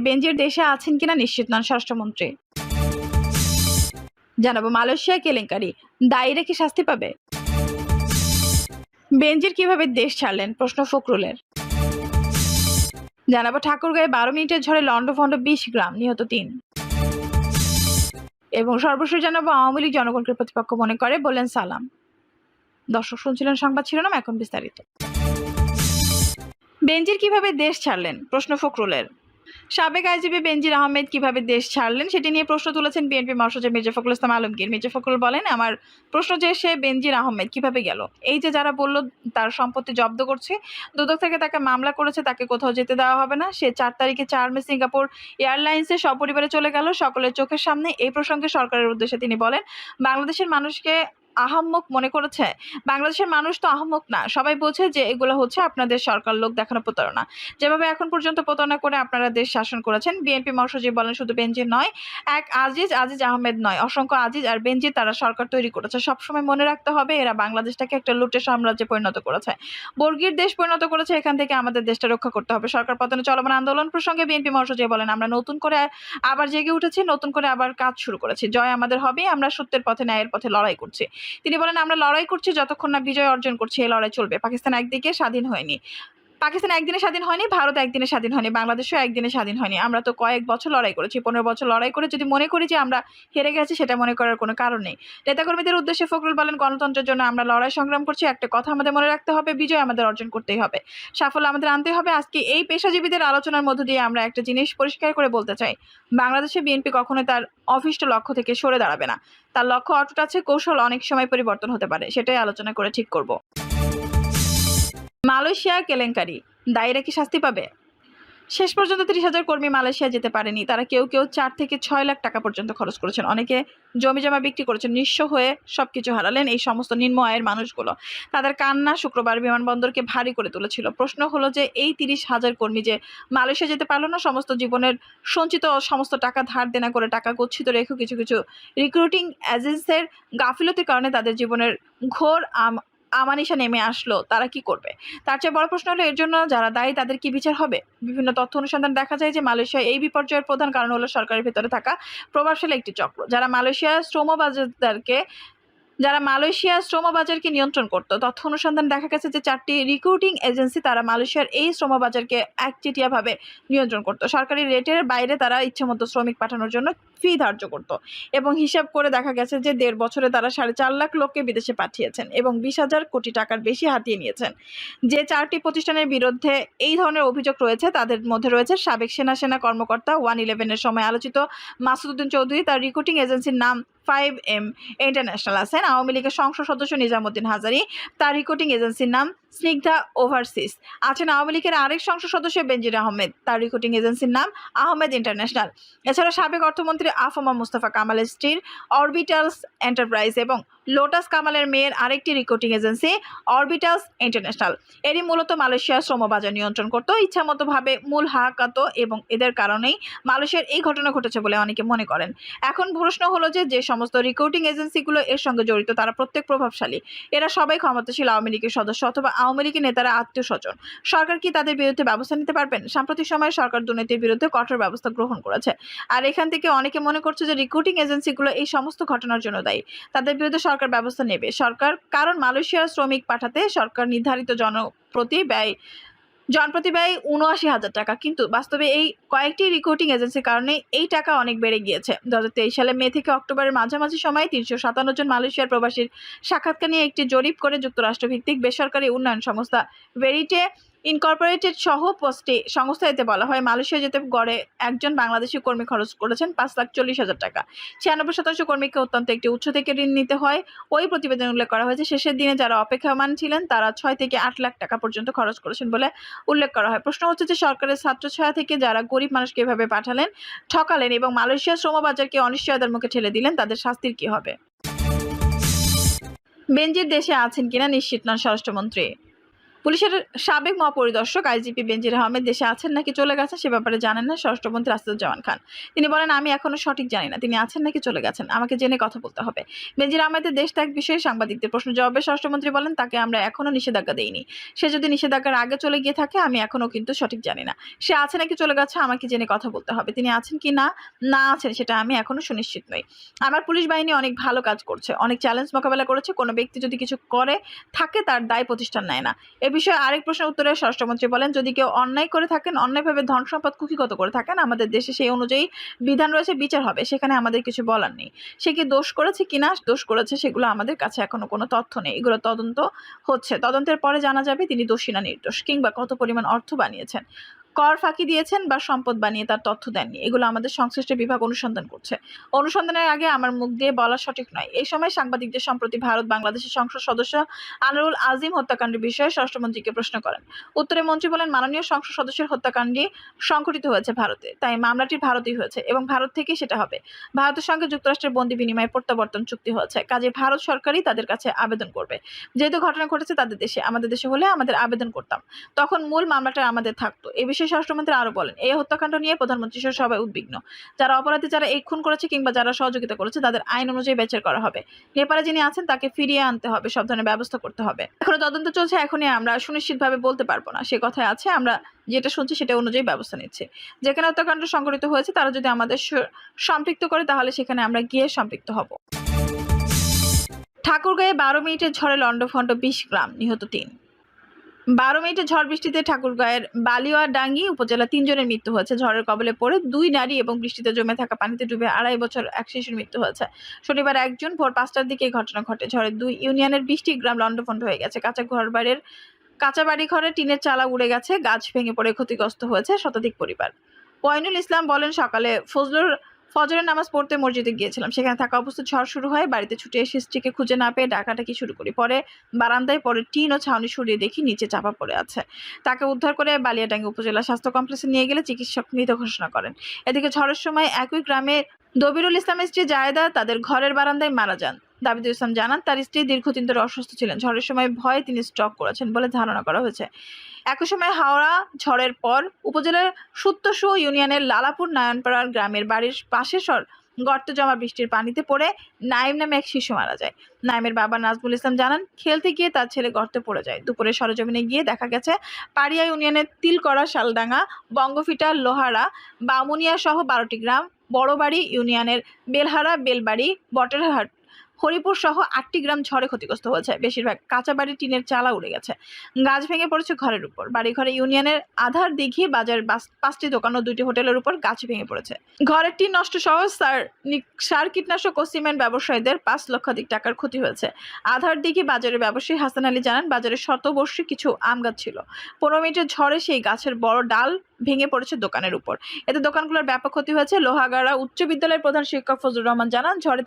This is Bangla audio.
বেনজির দেশে আছেন কিনা নিশ্চিত নন স্বরাষ্ট্রমন্ত্রী। জানাবো মালয়েশিয়া কেলেঙ্কারি, দায়ী রেখে শাস্তি পাবে। বেনজির কিভাবে দেশ ছাড়লেন, প্রশ্ন ফখরুলের। জানাবো ঠাকুরগাঁয়ে 12 মিনিটের ঝড়ে লন্ডভন্ড 20 গ্রাম, নিহত 3। এবং সর্বশেষ জানাবো আওয়ামী লীগ জনগণকে প্রতিপক্ষ মনে করে, বললেন সালাম। দর্শক শুনছিলেন সংবাদ শিরোনাম, এখন বিস্তারিত। বেনজির কিভাবে দেশ ছাড়লেন, প্রশ্ন ফখরুলের। সাবেক আইজিপি বেনজির আহমেদ কিভাবে দেশ ছাড়লেন সেটি নিয়ে প্রশ্ন তুলেছেন বিএনপি মহাসচিব মির্জা ফখরুল ইসলাম আলমগীর। মির্জা ফখরুল বলেন, আমার প্রশ্ন যে সে বেনজির আহমেদ কিভাবে গেল, এই যে যারা বলল তার সম্পত্তি জব্দ করছে, দুদক থেকে তাকে মামলা করেছে, তাকে কোথাও যেতে দেওয়া হবে না, সে 4 তারিখে 4 মে সিঙ্গাপুর এয়ারলাইন্সে সপরিবারে চলে গেল সকলের চোখের সামনে। এই প্রসঙ্গে সরকারের উদ্দেশ্যে তিনি বলেন, বাংলাদেশের মানুষকে আহাম্মক মনে করেছে। বাংলাদেশের মানুষ তো আহাম্মক না, সবাই বোঝে যে এগুলো হচ্ছে আপনাদের সরকার লোক দেখানো প্রতারণা, যেভাবে এখন পর্যন্ত প্রতারণা করে আপনারা দেশ শাসন করেছেন। বিএনপি মহাসচিব বলেন, শুধু বেনজির নয়, এক আজিজ আহমেদ নয়, অসংখ্য আজিজ আর বেনজির তারা সরকার তৈরি করেছে। সবসময় মনে রাখতে হবে, এরা বাংলাদেশটাকে একটা লুটের সাম্রাজ্যে পরিণত করেছে, বর্গীর দেশ পরিণত করেছে। এখান থেকে আমাদের দেশটা রক্ষা করতে হবে। সরকার পতনে চলমান আন্দোলন প্রসঙ্গে বিএনপি মহাসচিব বলেন, আমরা নতুন করে আবার জেগে উঠেছি, নতুন করে আবার কাজ শুরু করেছি। জয় আমাদের হবে, আমরা সত্যের পথে ন্যায়ের পথে লড়াই করছি। তিনি বলেন, আমরা লড়াই করছি যতক্ষণ না বিজয় অর্জন করছি, এই লড়াই চলবে। পাকিস্তান একদিনে স্বাধীন হয়নি, ভারত একদিনে স্বাধীন হয়নি, বাংলাদেশও একদিনে স্বাধীন হয়নি। আমরা তো কয়েক বছর লড়াই করেছি, 15 বছর লড়াই করে যদি মনে করি যে আমরা হেরে গেছি, সেটা মনে করার কোনো কারণ নেই। নেতাকর্মীদের উদ্দেশ্যে ফখরুল বলেন, গণতন্ত্রের জন্য আমরা লড়াই সংগ্রাম করছি। একটা কথা আমাদের মনে রাখতে হবে, বিজয় আমাদের অর্জন করতেই হবে, সাফল্য আমাদের আনতেই হবে। আজকে এই পেশাজীবীদের আলোচনার মধ্য দিয়ে আমরা একটা জিনিস পরিষ্কার করে বলতে চাই, বাংলাদেশে বিএনপি কখনোই তার অভীষ্ট লক্ষ্য থেকে সরে দাঁড়াবে না। তার লক্ষ্য অটুট আছে, কৌশল অনেক সময় পরিবর্তন হতে পারে, সেটাই আলোচনা করে ঠিক করব। মালয়েশিয়া কেলেঙ্কারি, দায়ীরা কি শাস্তি পাবে? শেষ পর্যন্ত 30,000 কর্মী মালয়েশিয়া যেতে পারেনি। তারা কেউ 4 থেকে 6 লাখ টাকা পর্যন্ত খরচ করেছেন, অনেকে জমি জমা বিক্রি করেছেন, নিঃস্ব হয়ে সবকিছু হারালেন। এই সমস্ত নিম্ন আয়ের মানুষগুলো, তাদের কান্না শুক্রবার বিমানবন্দরকে ভারী করে তুলেছিল। প্রশ্ন হলো যে এই 30,000 কর্মী যে মালয়েশিয়া যেতে পারলো না, সমস্ত জীবনের সঞ্চিত সমস্ত টাকা ধার দেনা করে, টাকা গচ্ছিত রেখে কিছু রিক্রুটিং এজেন্সির গাফিলতির কারণে তাদের জীবনের ঘোর আমানিশা নেমে আসলো, তারা কি করবে? তার চেয়ে বড় প্রশ্ন হলো, এর জন্য যারা দায়ী তাদের কি বিচার হবে? বিভিন্ন তথ্য অনুসন্ধান দেখা যায় যে মালয়েশিয়ায় এই বিপর্যয়ের প্রধান কারণ হলো সরকারের ভেতরে থাকা প্রভাবশালী একটি চক্র, যারা মালয়েশিয়া শ্রমবাজারকে নিয়ন্ত্রণ করত। তথ্য অনুসন্ধান দেখা গেছে যে 4টি রিক্রুটিং এজেন্সি তারা মালয়েশিয়ার এই শ্রমবাজারকে একচেটিয়াভাবে নিয়ন্ত্রণ করত। সরকারি রেটের বাইরে তারা ইচ্ছেমতো শ্রমিক পাঠানোর জন্য ফি ধার্য করত, এবং হিসাব করে দেখা গেছে যে 1.5 বছরে তারা 4.5 লাখ লোককে বিদেশে পাঠিয়েছেন এবং 20,000 কোটি টাকার বেশি হাতিয়ে নিয়েছেন। যে 4টি প্রতিষ্ঠানের বিরুদ্ধে এই ধরনের অভিযোগ রয়েছে, তাদের মধ্যে রয়েছে সাবেক সেনা কর্মকর্তা 111-এর সময় আলোচিত মাসুদ উদ্দিন চৌধুরী, তার রিক্রুটিং এজেন্সির নাম 5M ইন্টারন্যাশনাল আছেন। আওয়ামী লীগের সংসদ সদস্য নিজামুদ্দিন হাজারী, তার রিক্রুটিং এজেন্সির নাম স্নিগ্ধা ওভারসিস আছেন। আওয়ামী লীগের আরেক সংসদ সদস্য বেনজির আহমেদ, তার রিক্রুটিং এজেন্সির নাম আহমেদ ইন্টারন্যাশনাল। এছাড়া সাবেক অর্থমন্ত্রী আফমা মুস্তাফা কামালের স্ত্রীর অরবিটালস এন্টারপ্রাইজ এবং লোটাস কামালের মেয়ের আরেকটি রিক্রুটিং এজেন্সি অরবিটালস ইন্টারন্যাশনাল। এরই মূলত মালয়েশিয়ার শ্রমবাজার নিয়ন্ত্রণ করত ইচ্ছামতোভাবে, মূল হাকাতো, এবং এদের কারণেই মালয়েশিয়ার এই ঘটনা ঘটেছে বলে অনেকে মনে করেন। এখন প্রশ্ন হলো যে সমস্ত রিক্রুটিং এজেন্সিগুলো এর সঙ্গে জড়িত, তারা প্রত্যেক প্রভাবশালী, এরা সবাই ক্ষমতাশীল আওয়ামী লীগের সদস্য অথবা আওয়ামী লীগের নেতারা আত্মীয় স্বজন। সরকার কি তাদের বিরুদ্ধে ব্যবস্থা নিতে পারবেন? সাম্প্রতিক সময়ে সরকার দুর্নীতির বিরুদ্ধে কঠোর ব্যবস্থা গ্রহণ করেছে, আর এখান থেকে অনেকে মনে করছে যে রিক্রুটিং এজেন্সিগুলো এই সমস্ত ঘটনার জন্য দায়ী, তাদের বিরুদ্ধে সরকার ব্যবস্থা নেবে। কারণ মালয়েশিয়ার শ্রমিক পাঠাতে সরকার নির্ধারিত জনপ্রতি ব্যয় 79,000 টাকা, কিন্তু বাস্তবে এই কয়েকটি রিক্রুটিং এজেন্সির কারণে এই টাকা অনেক বেড়ে গিয়েছে। 2023 সালে মে থেকে অক্টোবরের মাঝামাঝি সময়ে 357 জন মালয়েশিয়ার প্রবাসীর সাক্ষাৎকার নিয়ে একটি জরিপ করে যুক্তরাষ্ট্রভিত্তিক বেসরকারি উন্নয়ন সংস্থা ভেরিটে ইনকর্পোরেটেড সহ পোস্টে সংস্থা, এতে বলা হয় মালয়েশিয়া যেতে গড়ে একজন বাংলাদেশি কর্মী খরচ করেছেন 5,40,000 টাকা। 96% কর্মীকে অত্যন্ত একটি উৎস থেকে ঋণ নিতে হয়। ওই প্রতিবেদনে উল্লেখ করা হয়েছে, শেষের দিনে যারা অপেক্ষমান ছিলেন তারা 6 থেকে 8 লাখ টাকা পর্যন্ত খরচ করেছেন বলে উল্লেখ করা হয়। প্রশ্ন হচ্ছে যে সরকারের ছাত্রছায়া থেকে যারা গরিব মানুষকে এভাবে পাঠালেন, ঠকালেন এবং মালয়েশিয়ার শ্রমবাজারকে অনিশ্চয়তার মুখে ঠেলে দিলেন, তাদের শাস্তির কি হবে? বেনজির দেশে আছেন কিনা নিশ্চিত নন স্বরাষ্ট্রমন্ত্রী। পুলিশের সাবেক মহাপরিদর্শক আইজিপি বেনজির আহমেদ দেশে আছেন নাকি চলে গেছেন সে ব্যাপারে জানেন না স্বরাষ্ট্রমন্ত্রী আসাদুজ্জামান খান। তিনি বলেন, আমি এখনো সঠিক জানি না তিনি আছেন নাকি চলে গেছেন, আমাকে জেনে কথা বলতে হবে। বেনজির আহমেদের দেশ ত্যাগ বিষয়ে সাংবাদিকদের প্রশ্ন জবাবে স্বরাষ্ট্রমন্ত্রী বলেন, তাকে আমরা এখনো নিষেধাজ্ঞা দেইনি। সে যদি নিষেধাজ্ঞার আগে চলে গিয়ে থাকে আমি এখনো কিন্তু সঠিক জানি না। সে আছে নাকি চলে গেছে আমাকে জেনে কথা বলতে হবে। তিনি আছেন কি না না আছেন সেটা আমি এখনো সুনিশ্চিত নই। আমার পুলিশ বাহিনী অনেক ভালো কাজ করছে, অনেক চ্যালেঞ্জ মোকাবেলা করেছে। কোনো ব্যক্তি যদি কিছু করে থাকে তার দায় প্রতিষ্ঠান নেয় না। এ বিষয়ে আরেক প্রশ্নের উত্তরে স্বরাষ্ট্রমন্ত্রী বলেন, যদি কেউ অন্যায় করে থাকেন, অন্যায়ভাবে ধন সম্পদ কুক্ষিগত করে থাকেন, আমাদের দেশে সেই অনুযায়ী বিধান রয়েছে, বিচার হবে, সেখানে আমাদের কিছু বলার নেই। সে কি দোষ করেছে কিনা দোষ করেছে সেগুলো আমাদের কাছে এখনো কোনো তথ্য নেই। এগুলো তদন্ত হচ্ছে, তদন্তের পরে জানা যাবে তিনি দোষী না নির্দোষ, কিংবা কত পরিমাণ অর্থ বানিয়েছেন, কর ফাঁকি দিয়েছেন বা সম্পদ বানিয়ে তার তথ্য দেননি। এগুলো আমাদের সংশ্লিষ্ট বিভাগ অনুসন্ধান করছে। অনুসন্ধানের আগে আমার মুখ দিয়ে বলা সঠিক নয়। এই সময় সাংবাদিকদের সম্প্রতি ভারত বাংলাদেশের সংসদ সদস্য আনোয়ারুল আজিম হত্যাকাণ্ডের বিষয়ে স্বরাষ্ট্রমন্ত্রীকে প্রশ্ন করেন। উত্তরে মন্ত্রী বলেন, মাননীয় সংসদ সদস্যের হত্যাকাণ্ডে সংঘটিত হয়েছে ভারতে, তাই মামলাটি ভারতেই হয়েছে এবং ভারত থেকেই সেটা হবে। ভারতের সঙ্গে যুক্তরাষ্ট্রের বন্দি বিনিময় প্রত্যাবর্তন চুক্তি হয়েছে, কাজে ভারত সরকারই তাদের কাছে আবেদন করবে। যেহেতু ঘটনা ঘটেছে তাদের দেশে, আমাদের দেশে হলে আমাদের আবেদন করতাম, তখন মূল মামলাটা আমাদের থাকতো। এ বিষয়ে স্বরাষ্ট্রমন্ত্রী আরো বলেন, এই হত্যাকাণ্ড নিয়ে প্রধানমন্ত্রী সহ সবাই উদ্বিগ্ন। যারা অপরাধী, যারা এই খুন করেছে কিংবা যারা সহযোগিতা করেছে, তাদের আইন অনুযায়ী বিচার করা হবে। নেপালে যিনি আছেন তাকে ফিরিয়ে আনতে হবে, সব ধরনের ব্যবস্থা করতে হবে। এখনো তদন্ত চলছে, এখনই আমরা সুনিশ্চিতভাবে বলতে পারবো না। সে কথায় আছে, আমরা যেটা শুনছি সেটা অনুযায়ী ব্যবস্থা নিচ্ছি। যেখানে হত্যাকাণ্ড সংঘটিত হয়েছে তারা যদি আমাদের সম্পৃক্ত করে তাহলে সেখানে আমরা গিয়ে সম্পৃক্ত হব। ঠাকুরগাঁয়ে 12 মিনিটের ঝড়ে লন্ডভন্ড 20 গ্রাম, নিহত 3। 12 মিনিটের ঝড় বৃষ্টিতে ঠাকুরগাঁয়ের বালিয়াডাঙ্গি উপজেলা 3 জনের মৃত্যু হয়েছে। ঝড়ের কবলে পড়ে 2 নারী এবং বৃষ্টিতে জমে থাকা পানিতে ডুবে 2.5 বছর এক শিশুর মৃত্যু হয়েছে। শনিবার 1 জুন ভোর 5টার দিকে এই ঘটনা ঘটে। ঝড়ে 2 ইউনিয়নের 20টি গ্রাম লন্ডভন্ড হয়ে গেছে। কাঁচা বাড়ি ঘরে টিনের চালা উড়ে গেছে, গাছ ভেঙে পড়ে ক্ষতিগ্রস্ত হয়েছে শতাধিক পরিবার। পয়নুল ইসলাম বলেন, সকালে ফজরের নামাজ পড়তে মসজিদে গিয়েছিলাম। সেখানে থাকা অবস্থায় ঝড় শুরু হয়। বাড়িতে ছুটে এসে স্ত্রীকে খুঁজে না পেয়ে ডাকাডাকি শুরু করি। পরে বারান্দায় পরে টিন ও ছাউনি সরিয়ে দেখি নিচে চাপা পড়ে আছে। তাকে উদ্ধার করে বালিয়াডাঙ্গি উপজেলা স্বাস্থ্য কমপ্লেক্সে নিয়ে গেলে চিকিৎসক মৃত ঘোষণা করেন। এদিকে ঝড়ের সময় একই গ্রামে দবিরুল ইসলামের স্ত্রী জায়েদা তাদের ঘরের বারান্দায় মারা যান। দাবিদুল ইসলাম জানান, তার স্ত্রী দীর্ঘদিন ধরে অসুস্থ ছিলেন। ঝড়ের সময় ভয়ে তিনি স্ট্রোক করেছেন বলে ধারণা করা হয়েছে। একই সময় হাওড়া ঝড়ের পর উপজেলার সুত্তসু ইউনিয়নের লালাপুর নারায়ণপাড়ার গ্রামের বাড়ির পাশে গর্তে জমা বৃষ্টির পানিতে পড়ে নাইম নামে এক শিশু মারা যায়। নাইমের বাবা নাজমুল ইসলাম জানান, খেলতে গিয়ে তার ছেলে গর্তে পড়ে যায়। দুপুরে সরেজমিনে গিয়ে দেখা গেছে পাড়িয়া ইউনিয়নের তিলকড়া, শালডাঙ্গা, বঙ্গফিটা, লোহারা, বামুনিয়া সহ 12টি গ্রাম, বড়বাড়ি ইউনিয়নের বেলহারা, বেলবাড়ি, বটেরহাট, হরিপুর সহ 8টি গ্রাম ঝড়ে ক্ষতিগ্রস্ত হয়েছে। বেশিরভাগ কাঁচা বাড়ি টিনের চালা উড়ে গেছে। গাছ ভেঙে পড়েছে ঘরের উপর। বাড়িঘরে ইউনিয়নের আধার দিঘি বাজার 5টি দোকান ও 2টি হোটেলের উপর গাছ ভেঙে পড়েছে। ঘরের টিন নষ্ট সহ সার কীটনাশক ও সিমেন্ট ব্যবসায়ীদের 5 লক্ষাধিক টাকার ক্ষতি হয়েছে। আধার দিঘি বাজারের ব্যবসায়ী হাসান আলী জানান, বাজারে শতবর্ষী কিছু আম গাছ ছিল। 15 মিনিটের ঝড়ে সেই গাছের বড় ডাল ভেঙে পড়েছে দোকানের উপর। এতে দোকানগুলোর ব্যাপক ক্ষতি হয়েছে। লোহাগাড়া উচ্চ বিদ্যালয়ের প্রধান শিক্ষক ফজলুর রহমান জানান, ঝড়ে